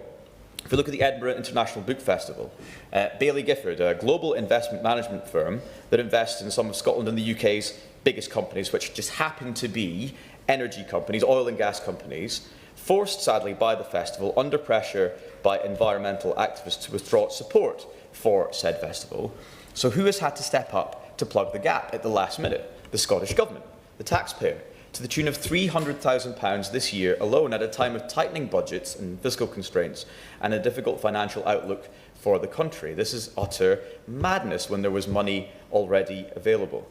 If you look at the Edinburgh International Book Festival, Baillie Gifford, a global investment management firm that invests in some of Scotland and the UK's biggest companies, which just happen to be energy companies, oil and gas companies, forced sadly by the festival, under pressure by environmental activists, to withdraw its support for said festival. So who has had to step up to plug the gap at the last minute? The Scottish Government, the taxpayer, to the tune of £300,000 this year alone, at a time of tightening budgets and fiscal constraints and a difficult financial outlook for the country. This is utter madness when there was money already available.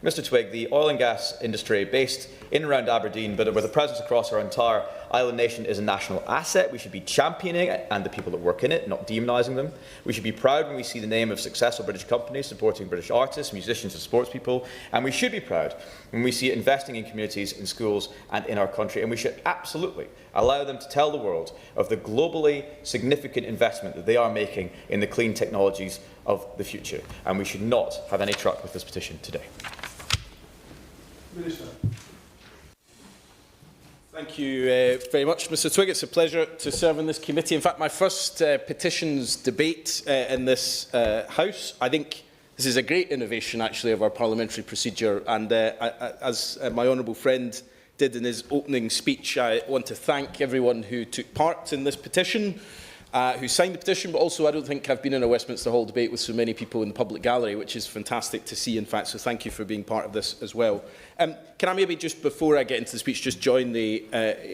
Mr Twigg, the oil and gas industry based in and around Aberdeen, but with a presence across our entire island nation, is a national asset. We should be championing it and the people that work in it, not demonising them. We should be proud when we see the name of successful British companies supporting British artists, musicians and sports people, and we should be proud when we see it investing in communities, in schools and in our country, and we should absolutely allow them to tell the world of the globally significant investment that they are making in the clean technologies of the future, and we should not have any truck with this petition today. Minister. Thank you very much, Mr Twigg. It's a pleasure to serve in this committee. In fact, my first petitions debate in this House. I think this is a great innovation, actually, of our parliamentary procedure. And as my honourable friend did in his opening speech, I want to thank everyone who took part in this petition, who signed the petition, but also I don't think I've been in a Westminster Hall debate with so many people in the public gallery, which is fantastic to see, in fact, so thank you for being part of this as well. Can I maybe just, before I get into the speech, just join the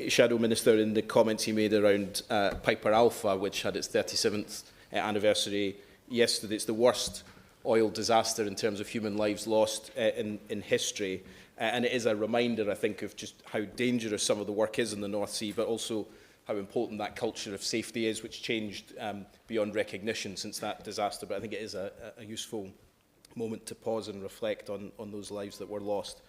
Shadow Minister in the comments he made around Piper Alpha, which had its 37th anniversary yesterday. It's the worst oil disaster in terms of human lives lost in history, and it is a reminder, I think, of just how dangerous some of the work is in the North Sea, but also how important that culture of safety is, which changed beyond recognition since that disaster. But I think it is a useful moment to pause and reflect on those lives that were lost.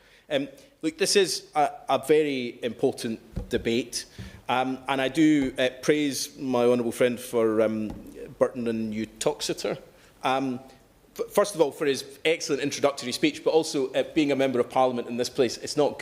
Look, this is a very important debate, and I do praise my honourable friend for Burton and Uttoxeter. First of all, for his excellent introductory speech, but also being a member of Parliament in this place, it's not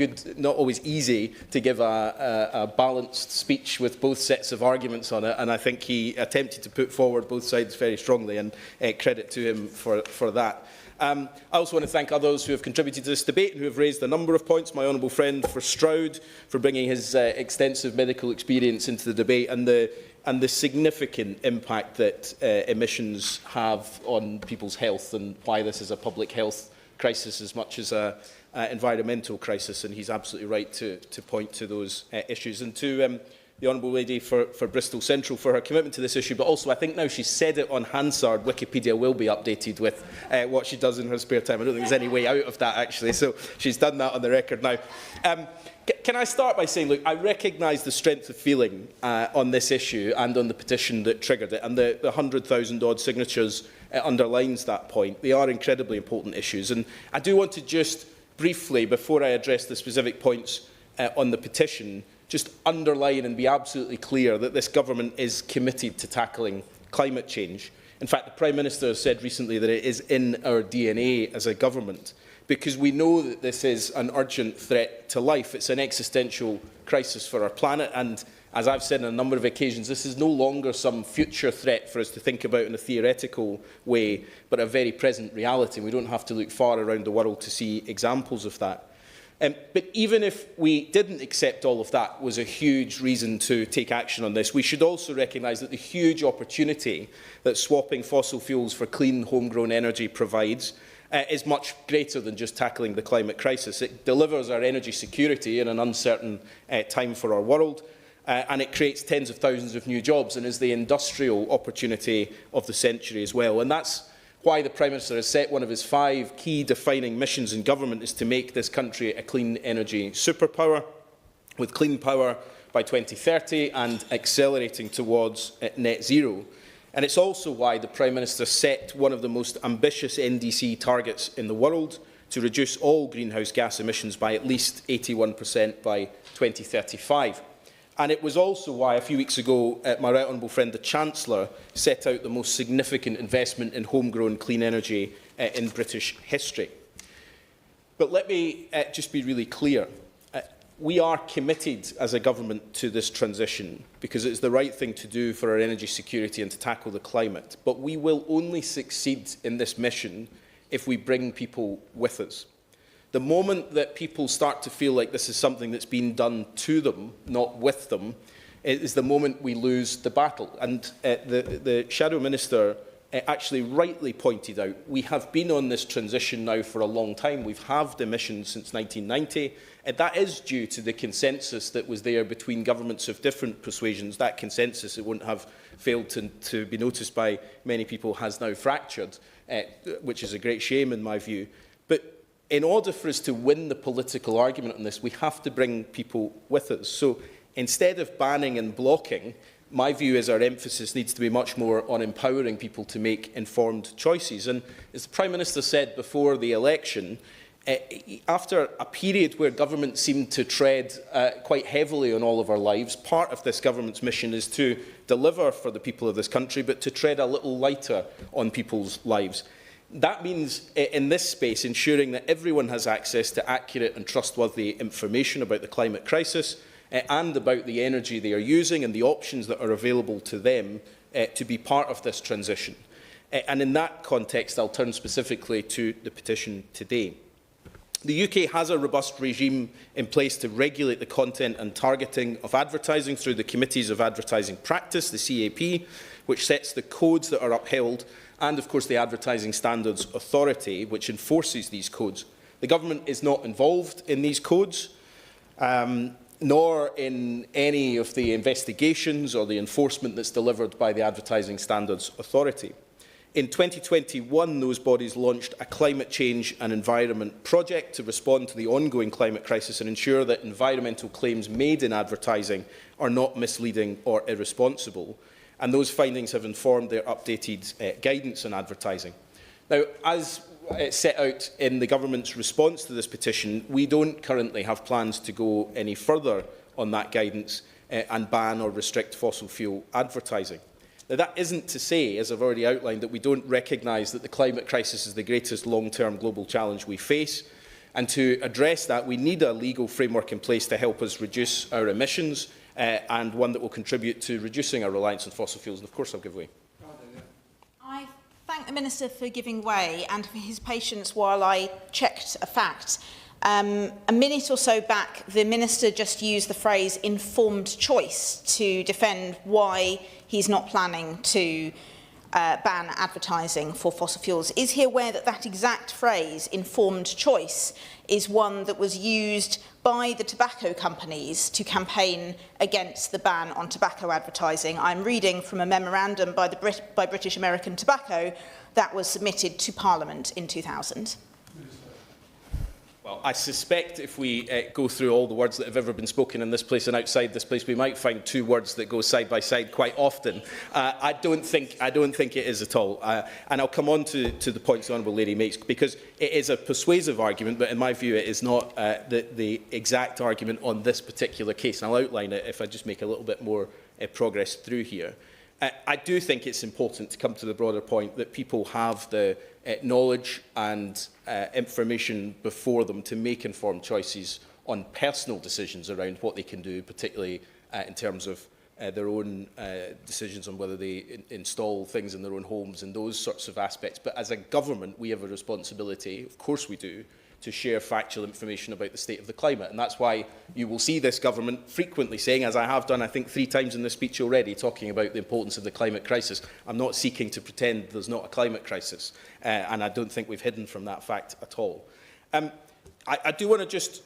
always easy to give a balanced speech with both sets of arguments on it, and I think he attempted to put forward both sides very strongly, and credit to him for that. I also want to thank others who have contributed to this debate and who have raised a number of points. My honourable friend for Stroud for bringing his extensive medical experience into the debate, and the significant impact that emissions have on people's health, and why this is a public health crisis as much as an environmental crisis. And he's absolutely right to point to those issues. And to the Honourable Lady for Bristol Central for her commitment to this issue, but also I think now she's said it on Hansard, Wikipedia will be updated with what she does in her spare time. I don't think there's any way out of that, actually, so she's done that on the record now. can I start by saying, look, I recognise the strength of feeling on this issue and on the petition that triggered it, and the 100,000 odd signatures underlines that point. They are incredibly important issues, and I do want to just briefly, before I address the specific points on the petition, just underline and be absolutely clear that this government is committed to tackling climate change. In fact, the Prime Minister has said recently that it is in our DNA as a government, because we know that this is an urgent threat to life. It's an existential crisis for our planet, and as I've said on a number of occasions, this is no longer some future threat for us to think about in a theoretical way, but a very present reality. We don't have to look far around the world to see examples of that. But even if we didn't accept all of that was a huge reason to take action on this, we should also recognise that the huge opportunity that swapping fossil fuels for clean, homegrown energy provides is much greater than just tackling the climate crisis. It delivers our energy security in an uncertain time for our world, and it creates tens of thousands of new jobs and is the industrial opportunity of the century as well. And that's why the Prime Minister has set one of his 5 key defining missions in government is to make this country a clean energy superpower, with clean power by 2030 and accelerating towards net zero. And it's also why the Prime Minister set one of the most ambitious NDC targets in the world to reduce all greenhouse gas emissions by at least 81% by 2035. And it was also why, a few weeks ago, my right honourable friend, the Chancellor, set out the most significant investment in homegrown clean energy in British history. But let me just be really clear. We are committed as a government to this transition because it's the right thing to do for our energy security and to tackle the climate. But we will only succeed in this mission if we bring people with us. The moment that people start to feel like this is something that's been done to them, not with them, is the moment we lose the battle. And the Shadow Minister actually rightly pointed out, we have been on this transition now for a long time. We've halved emissions since 1990. And that is due to the consensus that was there between governments of different persuasions. That consensus, it wouldn't have failed to be noticed by many people, has now fractured, which is a great shame in my view. But in order for us to win the political argument on this, we have to bring people with us. So instead of banning and blocking, my view is our emphasis needs to be much more on empowering people to make informed choices. And as the Prime Minister said before the election, after a period where government seemed to tread quite heavily on all of our lives, part of this government's mission is to deliver for the people of this country, but to tread a little lighter on people's lives. That means, in this space, ensuring that everyone has access to accurate and trustworthy information about the climate crisis and about the energy they are using and the options that are available to them to be part of this transition. And in that context, I'll turn specifically to the petition today. The UK has a robust regime in place to regulate the content and targeting of advertising through the Committees of Advertising Practice, the CAP, which sets the codes that are upheld, and of course the Advertising Standards Authority, which enforces these codes. The government is not involved in these codes, nor in any of the investigations or the enforcement that's delivered by the Advertising Standards Authority. In 2021, those bodies launched a climate change and environment project to respond to the ongoing climate crisis and ensure that environmental claims made in advertising are not misleading or irresponsible. And those findings have informed their updated guidance on advertising. Now, as set out in the government's response to this petition, we don't currently have plans to go any further on that guidance and ban or restrict fossil fuel advertising. Now, that isn't to say, as I've already outlined, that we don't recognise that the climate crisis is the greatest long-term global challenge we face. And to address that, we need a legal framework in place to help us reduce our emissions and one that will contribute to reducing our reliance on fossil fuels. And of course, I'll give way. I thank the Minister for giving way and for his patience while I checked a fact. A minute or so back, the Minister just used the phrase informed choice to defend why he's not planning to ban advertising for fossil fuels. Is he aware that that exact phrase, informed choice, is one that was used by the tobacco companies to campaign against the ban on tobacco advertising? I'm reading from a memorandum by British American Tobacco that was submitted to Parliament in 2000. Well, I suspect if we go through all the words that have ever been spoken in this place and outside this place, we might find two words that go side by side quite often. I don't think it is at all. And I'll come on to the points the Honourable Lady makes, because it is a persuasive argument, but in my view it is not the exact argument on this particular case. And I'll outline it if I just make a little bit more progress through here. I do think it's important to come to the broader point that people have the knowledge and information before them to make informed choices on personal decisions around what they can do, particularly in terms of their own decisions on whether they install things in their own homes and those sorts of aspects. But as a government, we have a responsibility, of course we do, to share factual information about the state of the climate. And that's why you will see this government frequently saying, as I have done, I think 3 times in this speech already, talking about the importance of the climate crisis. I'm not seeking to pretend there's not a climate crisis, and I don't think we've hidden from that fact at all. I do want to just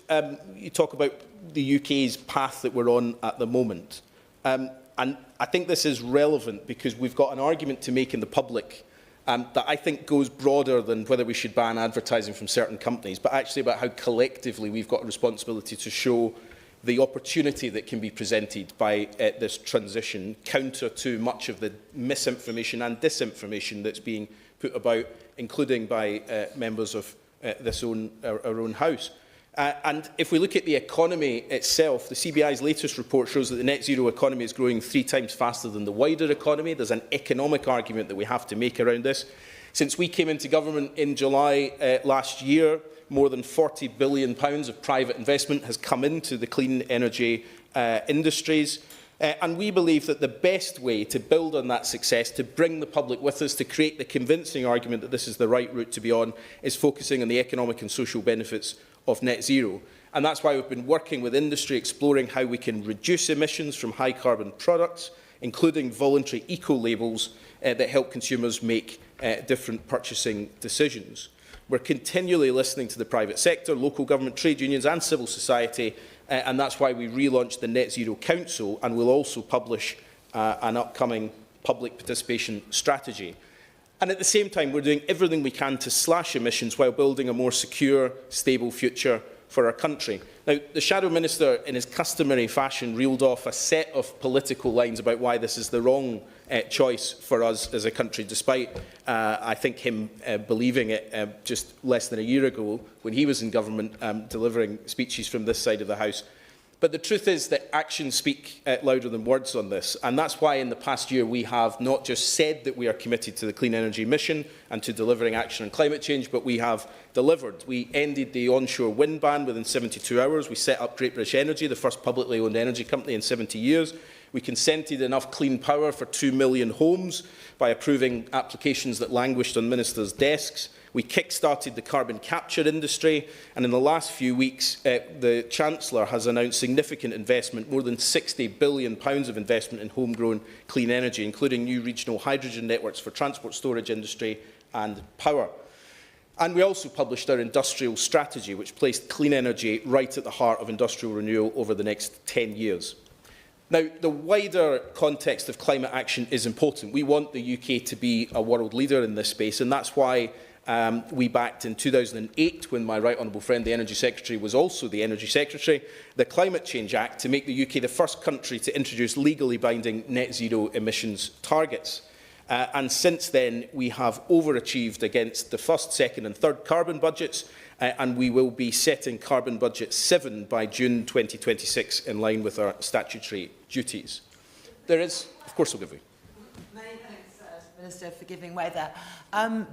you talk about the UK's path that we're on at the moment. And I think this is relevant because we've got an argument to make in the public that I think goes broader than whether we should ban advertising from certain companies, but actually about how collectively we've got a responsibility to show the opportunity that can be presented by this transition, counter to much of the misinformation and disinformation that's being put about, including by members of our own House. And if we look at the economy itself, the CBI's latest report shows that the net zero economy is growing 3 times faster than the wider economy. There's an economic argument that we have to make around this. Since we came into government in July last year, more than £40 billion of private investment has come into the clean energy industries. And we believe that the best way to build on that success, to bring the public with us, to create the convincing argument that this is the right route to be on, is focusing on the economic and social benefits of net zero. And that's why we've been working with industry, exploring how we can reduce emissions from high carbon products, including voluntary eco-labels that help consumers make different purchasing decisions. We're continually listening to the private sector, local government, trade unions and civil society, and that's why we relaunched the Net Zero Council, and we'll also publish an upcoming public participation strategy. And at the same time, we're doing everything we can to slash emissions while building a more secure, stable future for our country. Now, the Shadow Minister, in his customary fashion, reeled off a set of political lines about why this is the wrong choice for us as a country, despite, I think, him believing it just less than a year ago when he was in government delivering speeches from this side of the House. But the truth is that actions speak louder than words on this, and that's why in the past year we have not just said that we are committed to the clean energy mission and to delivering action on climate change, but we have delivered. We ended the onshore wind ban within 72 hours. We set up Great British Energy, the first publicly owned energy company in 70 years. We consented enough clean power for 2 million homes by approving applications that languished on ministers' desks. We kick-started the carbon capture industry, and in the last few weeks, the Chancellor has announced significant investment, more than £60 billion of investment in homegrown clean energy, including new regional hydrogen networks for transport, storage industry and power. And we also published our industrial strategy, which placed clean energy right at the heart of industrial renewal over the next 10 years. Now, the wider context of climate action is important. We want the UK to be a world leader in this space, and that's why we backed in 2008, when my right honourable friend, the Energy Secretary, was also the Energy Secretary, the Climate Change Act to make the UK the first country to introduce legally binding net zero emissions targets. And since then, we have overachieved against the first, second and third carbon budgets, and we will be setting carbon budget 7 by June 2026 in line with our statutory duties. There is, of course I'll give you. Minister, for giving way there.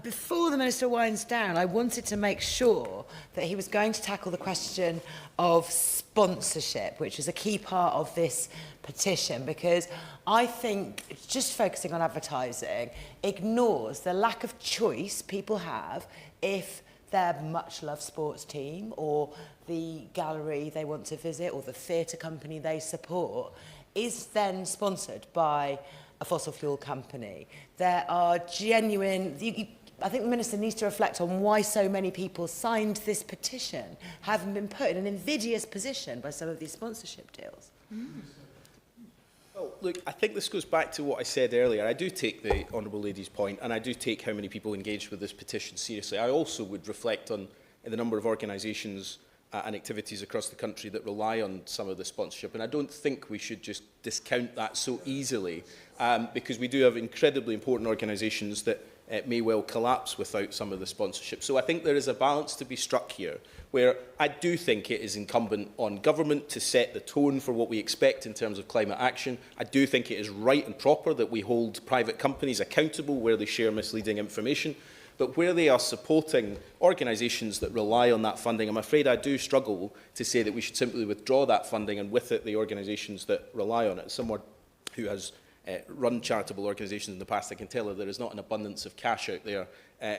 Before the Minister winds down, I wanted to make sure that he was going to tackle the question of sponsorship, which is a key part of this petition, because I think just focusing on advertising ignores the lack of choice people have if their much-loved sports team or the gallery they want to visit or the theatre company they support is then sponsored by a fossil fuel company. There are genuine... I think the Minister needs to reflect on why so many people signed this petition, having been put in an invidious position by some of these sponsorship deals. Well, look, I think this goes back to what I said earlier. I do take the Honourable Lady's point, and I do take how many people engaged with this petition seriously. I also would reflect on the number of organisations and activities across the country that rely on some of the sponsorship. And I don't think we should just discount that so easily, because we do have incredibly important organisations that may well collapse without some of the sponsorship. So I think there is a balance to be struck here, where I do think it is incumbent on government to set the tone for what we expect in terms of climate action. I do think it is right and proper that we hold private companies accountable where they share misleading information. But where they are supporting organisations that rely on that funding, I'm afraid I do struggle to say that we should simply withdraw that funding and with it the organisations that rely on it. As someone who has run charitable organisations in the past, I can tell her there is not an abundance of cash out there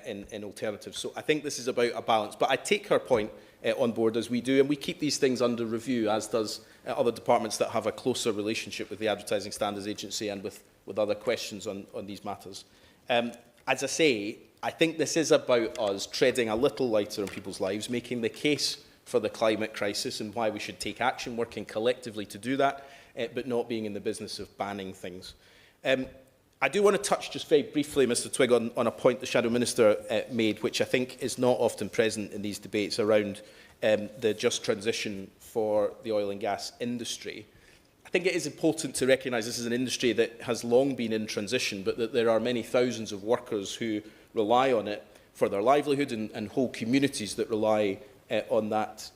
in alternatives. So I think this is about a balance. But I take her point on board, as we do, and we keep these things under review, as does other departments that have a closer relationship with the Advertising Standards Agency and with other questions on these matters. As I say, I think this is about us treading a little lighter in people's lives, making the case for the climate crisis and why we should take action, working collectively to do that, but not being in the business of banning things. I do want to touch just very briefly, Mr Twigg, on a point the Shadow Minister made, which I think is not often present in these debates around the just transition for the oil and gas industry. I think it is important to recognise this is an industry that has long been in transition, but that there are many thousands of workers who rely on it for their livelihood and whole communities that rely on that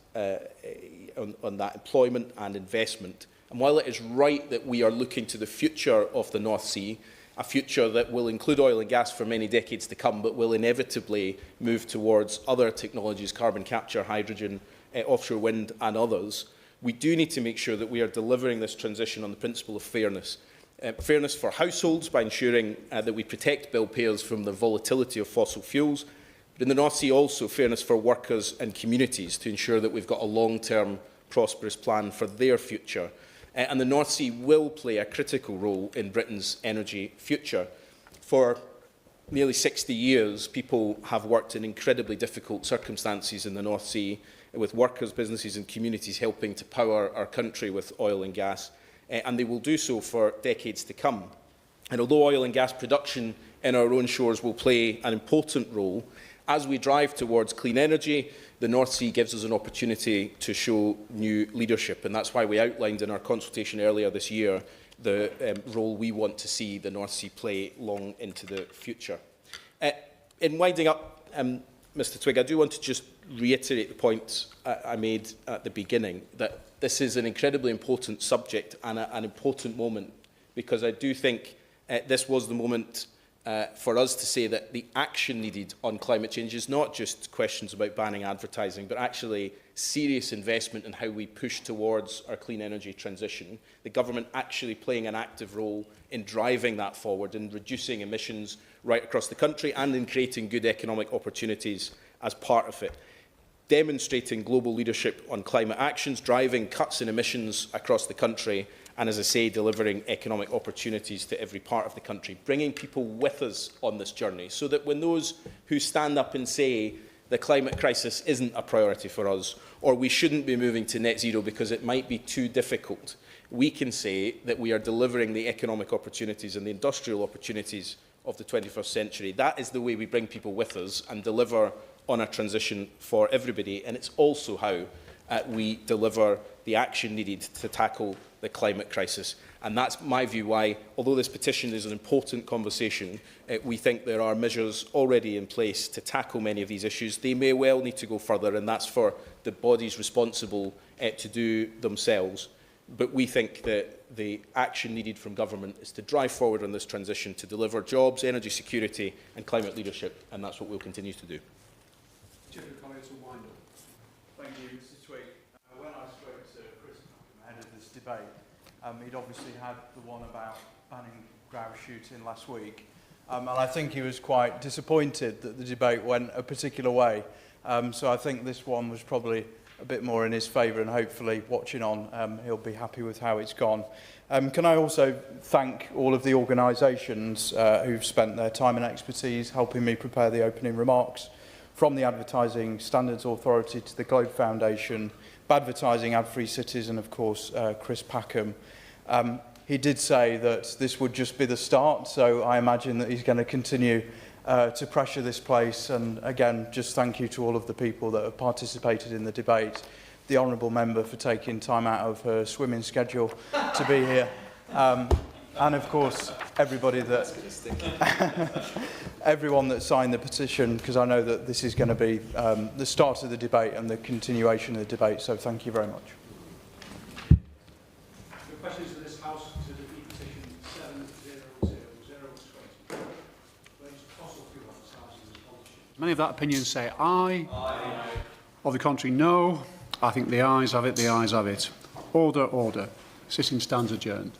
employment and investment. And while it is right that we are looking to the future of the North Sea, a future that will include oil and gas for many decades to come, but will inevitably move towards other technologies, carbon capture, hydrogen, offshore wind and others, we do need to make sure that we are delivering this transition on the principle of fairness. Fairness for households by ensuring that we protect bill payers from the volatility of fossil fuels, but in the North Sea also fairness for workers and communities to ensure that we've got a long-term prosperous plan for their future. And the North Sea will play a critical role in Britain's energy future. For nearly 60 years, people have worked in incredibly difficult circumstances in the North Sea, with workers, businesses and communities helping to power our country with oil and gas. And they will do so for decades to come. And although oil and gas production in our own shores will play an important role, as we drive towards clean energy, the North Sea gives us an opportunity to show new leadership. And that's why we outlined in our consultation earlier this year the role we want to see the North Sea play long into the future. In winding up, Mr Twigg, I do want to just reiterate the point I made at the beginning, that this is an incredibly important subject and an important moment, because I do think this was the moment for us to say that the action needed on climate change is not just questions about banning advertising, but actually serious investment in how we push towards our clean energy transition. The government actually playing an active role in driving that forward and reducing emissions right across the country and in creating good economic opportunities as part of it. Demonstrating global leadership on climate actions, driving cuts in emissions across the country, and, as I say, delivering economic opportunities to every part of the country, bringing people with us on this journey, so that when those who stand up and say the climate crisis isn't a priority for us, or we shouldn't be moving to net zero because it might be too difficult, we can say that we are delivering the economic opportunities and the industrial opportunities of the 21st century. That is the way we bring people with us and deliver on a transition for everybody, and it's also how we deliver the action needed to tackle the climate crisis. And that's my view why, although this petition is an important conversation, we think there are measures already in place to tackle many of these issues. They may well need to go further, and that's for the bodies responsible to do themselves. But we think that the action needed from government is to drive forward on this transition, to deliver jobs, energy security and climate leadership, and that's what we'll continue to do. Thank you, Mr Twigg. When I spoke to Chris ahead of this debate, he'd obviously had the one about banning grouse shooting last week, and I think he was quite disappointed that the debate went a particular way. So I think this one was probably a bit more in his favour, and hopefully watching on he'll be happy with how it's gone. Can I also thank all of the organisations who've spent their time and expertise helping me prepare the opening remarks, from the Advertising Standards Authority to the Globe Foundation, Advertising Ad-Free Cities, and of course Chris Packham. He did say that this would just be the start, so I imagine that he's going to continue to pressure this place. And again, just thank you to all of the people that have participated in the debate. The honourable member for taking time out of her swimming schedule to be here. And of course, everybody that, everyone that signed the petition, because I know that this is going to be the start of the debate and the continuation of the debate. So thank you very much. The questions for this House to the E-petition 70020. Fossil fuel advertising as policy. Many of that opinion say aye. Aye. Or the contrary, no. I think the ayes have it, the ayes have it. Order, order. Sitting stands adjourned.